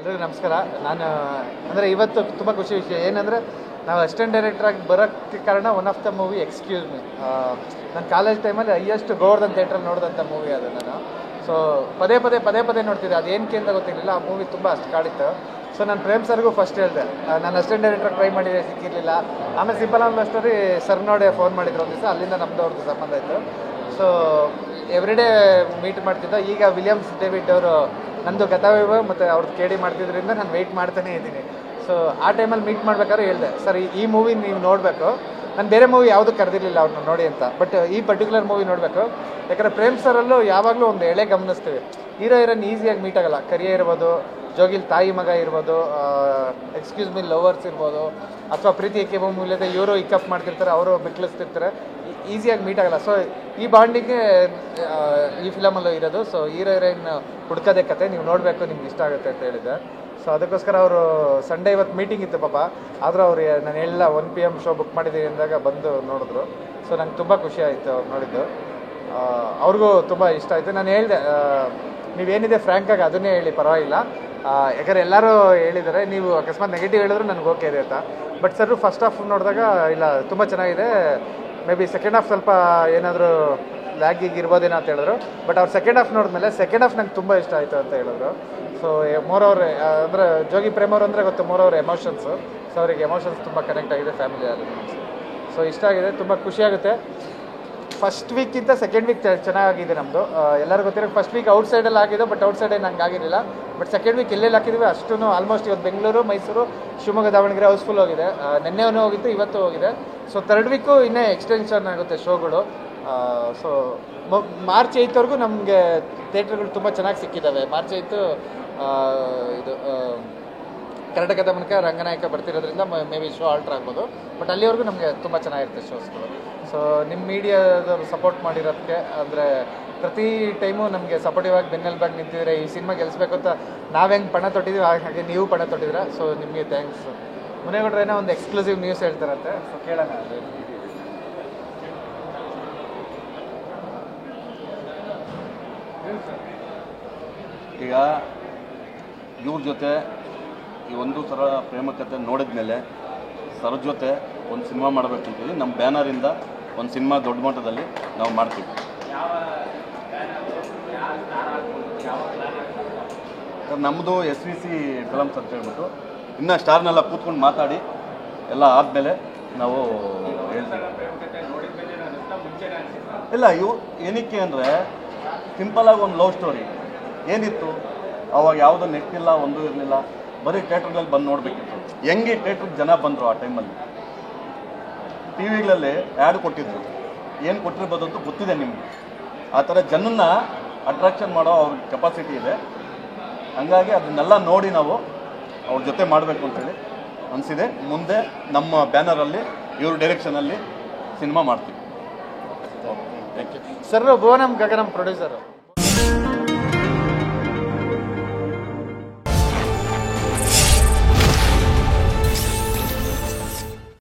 ಎಲ್ರಿಗೂ ನಮಸ್ಕಾರ. ನಾನು ಅಂದರೆ ಇವತ್ತು ತುಂಬ ಖುಷಿ ವಿಷಯ ಏನಂದರೆ ನಾವು ಅಸಿಸ್ಟೆಂಟ್ ಡೈರೆಕ್ಟ್ರಾಗಿ ಬರೋಕ್ಕೆ ಕಾರಣ one of the movie excuse me. ನನ್ನ ಕಾಲೇಜ್ ಟೈಮಲ್ಲಿ ಹೈಯೆಸ್ಟ್ ಗೋವರ್ಧನ್ ಥಿಯೇಟ್ರಲ್ಲಿ ನೋಡಿದಂಥ ಮೂವಿ ಅದು. ನಾನು ಸೊ ಪದೇ ಪದೇ ನೋಡ್ತಿದ್ದೆ. ಅದೇನಕ್ಕೆ ಅಂತ ಗೊತ್ತಿರಲಿಲ್ಲ. ಆ ಮೂವಿ ತುಂಬ ಅಷ್ಟು ಕಾಡಿತ್ತು. ಸೊ ನಾನು ಪ್ರೇಮ್ ಸರ್ಗೂ ಫಸ್ಟ್ ಹೇಳಿದೆ, ನಾನು ಅಸಿಸ್ಟೆಂಟ್ ಡೈರೆಕ್ಟ್ರಾಗಿ ಟ್ರೈ ಮಾಡಿದೆ, ಸಿಕ್ಕಿರಲಿಲ್ಲ. ಆಮೇಲೆ simple on love story sir ನೋಡೇ ಫೋನ್ ಮಾಡಿದ್ರು ಒಂದು ದಿವಸ. ಅಲ್ಲಿಂದ ನಮ್ಮದು ಅವ್ರದ್ದು ಸಂಬಂಧ ಇತ್ತು. ಸೊ ಎವ್ರಿಡೇ ಮೀಟ್ ಮಾಡ್ತಿದ್ದ. ಈಗ ವಿಲಿಯಮ್ಸ್ ಡೇವಿಡ್ ಅವರು ನಂದು ಗತವೈಭವ ಮತ್ತು ಅವ್ರದ್ದು ಕೇಳಿ ಮಾಡ್ತಿದ್ರಿಂದ ನಾನು ವೆಯ್ಟ್ ಮಾಡ್ತಾನೇ ಇದ್ದೀನಿ. ಸೊ ಆ ಟೈಮಲ್ಲಿ ಮೀಟ್ ಮಾಡ್ಬೇಕಾದ್ರೆ ಹೇಳಿದೆ, ಸರ್ ಈ ಮೂವಿ ನೀವು ನೋಡಬೇಕು. ನಾನು ಬೇರೆ ಮೂವಿ ಯಾವುದೂ ಕರೆದಿರಲಿಲ್ಲ ಅವ್ರನ್ನ ನೋಡಿ ಅಂತ, ಬಟ್ ಈ ಪರ್ಟಿಕ್ಯುಲರ್ ಮೂವಿ ನೋಡಬೇಕು. ಯಾಕಂದರೆ ಪ್ರೇಮ್ ಸರಲ್ಲೂ ಯಾವಾಗಲೂ ಒಂದು ಎಳೆ ಗಮನಿಸ್ತೀವಿ. ಹೀರೋಯಿನ್ ಈಸಿಯಾಗಿ ಮೀಟ್ ಆಗಲ್ಲ. ಕರಿಯ ಇರ್ಬೋದು, ಜೋಗಿಲ್ ತಾಯಿ ಮಗ ಇರ್ಬೋದು, ಎಕ್ಸ್ಕ್ಯೂಸ್ ಮೀ ಲವರ್ಸ್ ಇರ್ಬೋದು, ಅಥವಾ ಪ್ರೀತಿ ಏಕೆ ಮೂಲದ ಇವರು ಇಕಪ್ ಮಾಡ್ತಿರ್ತಾರೆ, ಅವರು ಬಿಕ್ಲಿಸ್ತಿರ್ತಾರೆ, ಈಸಿಯಾಗಿ ಮೀಟ್ ಆಗಲ್ಲ. ಸೊ ಈ ಬಾಂಡಿಗೆ ಈ ಫಿಲಮಲ್ಲೂ ಇರೋದು. ಸೊ ಹೀರೋಯಿನ್ ಹುಡ್ಕೋದೇ ಕತೆ, ನೀವು ನೋಡಬೇಕು, ನಿಮ್ಗೆ ಇಷ್ಟ ಆಗುತ್ತೆ ಅಂತ ಹೇಳಿದ್ದೆ. ಸೊ ಅದಕ್ಕೋಸ್ಕರ ಅವರು ಸಂಡೇ ಇವತ್ತು ಮೀಟಿಂಗ್ ಇತ್ತು ಪಾಪ. ಆದರೂ ಅವ್ರು ನಾನು ಎಲ್ಲ 1 PM ಶೋ ಬುಕ್ ಮಾಡಿದ್ದೀವಿ ಅಂದಾಗ ಬಂದು ನೋಡಿದ್ರು. ಸೊ ನಂಗೆ ತುಂಬ ಖುಷಿ ಆಯಿತು ಅವ್ರು ನೋಡಿದ್ದು. ಅವ್ರಿಗೂ ತುಂಬ ಇಷ್ಟ ಆಯಿತು. ನಾನು ಹೇಳಿದೆ, ನೀವೇನಿದೆ ಫ್ರ್ಯಾಂಕಾಗಿ ಅದನ್ನೇ ಹೇಳಿ, ಪರವಾಗಿಲ್ಲ. ಯಾಕಂದರೆ ಎಲ್ಲರೂ ಹೇಳಿದ್ದಾರೆ, ನೀವು ಅಕಸ್ಮಾತ್ ನೆಗೆಟಿವ್ ಹೇಳಿದ್ರು ನನಗೆ ಓಕೆ ಇದೆ ಅಂತ. ಬಟ್ ಸರ್ ಫಸ್ಟ್ ಹಾಫ್ ನೋಡಿದಾಗ ಇಲ್ಲ ತುಂಬ ಚೆನ್ನಾಗಿದೆ, ಮೇ ಬಿ ಸೆಕೆಂಡ್ ಹಾಫ್ ಸ್ವಲ್ಪ ಏನಾದರೂ ಲ್ಯಾಗಿಗೆ ಇರ್ಬೋದೇನೋ ಅಂತ ಹೇಳಿದ್ರು. ಬಟ್ ಅವ್ರು ಸೆಕೆಂಡ್ ಹಾಫ್ ನೋಡಿದ್ಮೇಲೆ ಸೆಕೆಂಡ್ ಹಾಫ್ ನಂಗೆ ತುಂಬ ಇಷ್ಟ ಆಯಿತು ಅಂತ ಹೇಳಿದ್ರು. ಸೊ ಮೋರ್ ಅವ್ರ ಅಂದರೆ ಜೋಗಿ ಪ್ರೇಮ್ ಅವ್ರು ಅಂದರೆ ಗೊತ್ತು, ಮೋರ್ ಅವ್ರ ಎಮೋಷನ್ಸು. ಸೊ ಅವರಿಗೆ ಎಮೋಷನ್ಸ್ ತುಂಬ ಕನೆಕ್ಟ್ ಆಗಿದೆ ಫ್ಯಾಮಿಲಿಯಲ್ಲಿ. ಸೊ ಇಷ್ಟ ಆಗಿದೆ, ತುಂಬ ಖುಷಿಯಾಗುತ್ತೆ. ಫಸ್ಟ್ ವೀಕ್ಕಿಂತ ಸೆಕೆಂಡ್ ವೀಕ್ ಚೆನ್ನಾಗಿದೆ ನಮ್ಮದು. ಎಲ್ಲರಿಗೂ ಗೊತ್ತಿರೋ ಫಸ್ಟ್ ವೀಕ್ ಔಟ್ಸೈಡಲ್ಲಿ ಆಗಿದ್ದು, ಬಟ್ ಔಟ್ಸೈಡೇ ನಂಗೆ ಆಗಿರಲಿಲ್ಲ. ಬಟ್ ಸೆಕೆಂಡ್ ವೀಕ್ ಎಲ್ಲೆಲ್ಲಿ ಹಾಕಿದ್ವಿ ಅಷ್ಟೂ ಆಲ್ಮೋಸ್ಟ್ ಇವತ್ತು ಬೆಂಗಳೂರು, ಮೈಸೂರು, ಶಿವಮೊಗ್ಗ, ದಾವಣಗೆರೆ ಹೌಸ್ಫುಲ್ ಹೋಗಿದೆ. ನಿನ್ನೆನೂ ಹೋಗಿತ್ತು, ಇವತ್ತು ಹೋಗಿದೆ. ಸೊ ಥರ್ಡ್ ವೀಕು ಇನ್ನೇ ಎಕ್ಸ್ಟೆನ್ಷನ್ ಆಗುತ್ತೆ ಶೋಗಳು. ಸೊ ಮಾರ್ಚ್ 8ವರೆಗೂ ನಮಗೆ ಥಿಯೇಟ್ರ್ಗಳು ತುಂಬ ಚೆನ್ನಾಗಿ ಸಿಕ್ಕಿದ್ದಾವೆ. ಮಾರ್ಚ್ 8 ಇದು ಕರ್ನಾಟಕದ ಮೂಲಕ ರಂಗನಾಯಕ ಬರ್ತಿರೋದ್ರಿಂದ ಮೇ ಬಿ ಶೋ ಆಲ್ಟ್ರ್ ಆಗ್ಬೋದು. ಬಟ್ ಅಲ್ಲಿವರೆಗೂ ನಮಗೆ ತುಂಬ ಚೆನ್ನಾಗಿರುತ್ತೆ ಶೋಸ್ಗಳು. ಸೊ ನಿಮ್ಮ ಮೀಡಿಯಾದವರು ಸಪೋರ್ಟ್ ಮಾಡಿರೋದಕ್ಕೆ, ಅಂದರೆ ಪ್ರತಿ ಟೈಮು ನಮಗೆ ಸಪೋರ್ಟಿವ್ ಆಗಿ ಬೆನ್ನೆಲುಬಾಗಿ ನಿಂತಿದ್ರೆ, ಈ ಸಿನಿಮಾ ಗೆಲ್ಲಿಸ್ಬೇಕು ಅಂತ ನಾವು ಹೆಂಗೆ ಪಣ ತೊಟ್ಟಿದ್ದೀವಿ ಹಾಗೆ ನೀವು ಪಣ ತೊಟ್ಟಿದ್ದೀರಾ. ಸೊ ನಿಮಗೆ ಥ್ಯಾಂಕ್ಸ್. ಮುನೇಗೌಡ್ರು ಏನೋ ಒಂದು ಎಕ್ಸ್ಕ್ಲೂಸಿವ್ ನ್ಯೂಸ್ ಹೇಳ್ತಾರಂತೆ, ಸೊ ಕೇಳೋಣ. ಈಗ ಇವ್ರ ಜೊತೆ ಈ ಒಂದು ಥರ ಪ್ರೇಮ ಕಥೆ ನೋಡಿದ ಮೇಲೆ ಸರ್ ಜೊತೆ ಒಂದು ಸಿನಿಮಾ ಮಾಡಬೇಕು ಅಂತೀವಿ. ನಮ್ಮ ಬ್ಯಾನರಿಂದ ಒಂದು ಸಿನಿಮಾ ದೊಡ್ಡ ಮಟ್ಟದಲ್ಲಿ ನಾವು ಮಾಡ್ತೀವಿ. ನಮ್ಮದು SVC ಫಿಲಮ್ಸ್ ಅಂತ ಹೇಳ್ಬಿಟ್ಟು ಇನ್ನೂ ಸ್ಟಾರ್ನೆಲ್ಲ ಕೂತ್ಕೊಂಡು ಮಾತಾಡಿ ಎಲ್ಲ ಆದಮೇಲೆ ನಾವು ಹೇಳ್ತೀವಿ. ಇಲ್ಲ ಏನಕ್ಕೆ ಅಂದರೆ ಸಿಂಪಲಾಗಿ ಒಂದು ಲವ್ ಸ್ಟೋರಿ ಏನಿತ್ತು ಅವಾಗ, ಯಾವುದೋ ನೆಟ್ ಇಲ್ಲ, ಒಂದೂ ಇರಲಿಲ್ಲ, ಬರೀ ಥಿಯೇಟ್ರ್ಗಳಲ್ಲಿ ಬಂದು ನೋಡಬೇಕಿತ್ತು. ಹೆಂಗೆ ಥಿಯೇಟ್ರಿಗೆ ಜನ ಬಂದರು ಆ ಟೈಮಲ್ಲಿ. ಟಿ ವಿಗಳಲ್ಲಿ ಆ್ಯಡ್ ಕೊಟ್ಟಿದ್ರು, ಏನು ಕೊಟ್ಟಿರ್ಬೋದು ಅಂತ ಗೊತ್ತಿದೆ ನಿಮಗೆ. ಆ ಥರ ಜನನ್ನ ಅಟ್ರಾಕ್ಷನ್ ಮಾಡೋ ಅವ್ರ ಕೆಪಾಸಿಟಿ ಇದೆ. ಹಂಗಾಗಿ ಅದನ್ನೆಲ್ಲ ನೋಡಿ ನಾವು ಅವ್ರ ಜೊತೆ ಮಾಡಬೇಕು ಅಂತೇಳಿ ಅನಿಸಿದೆ. ಮುಂದೆ ನಮ್ಮ ಬ್ಯಾನರಲ್ಲಿ ಇವ್ರ ಡೈರೆಕ್ಷನಲ್ಲಿ ಸಿನಿಮಾ ಮಾಡ್ತೀವಿ. Thank you sir. Bhuvanam Gaganam producer.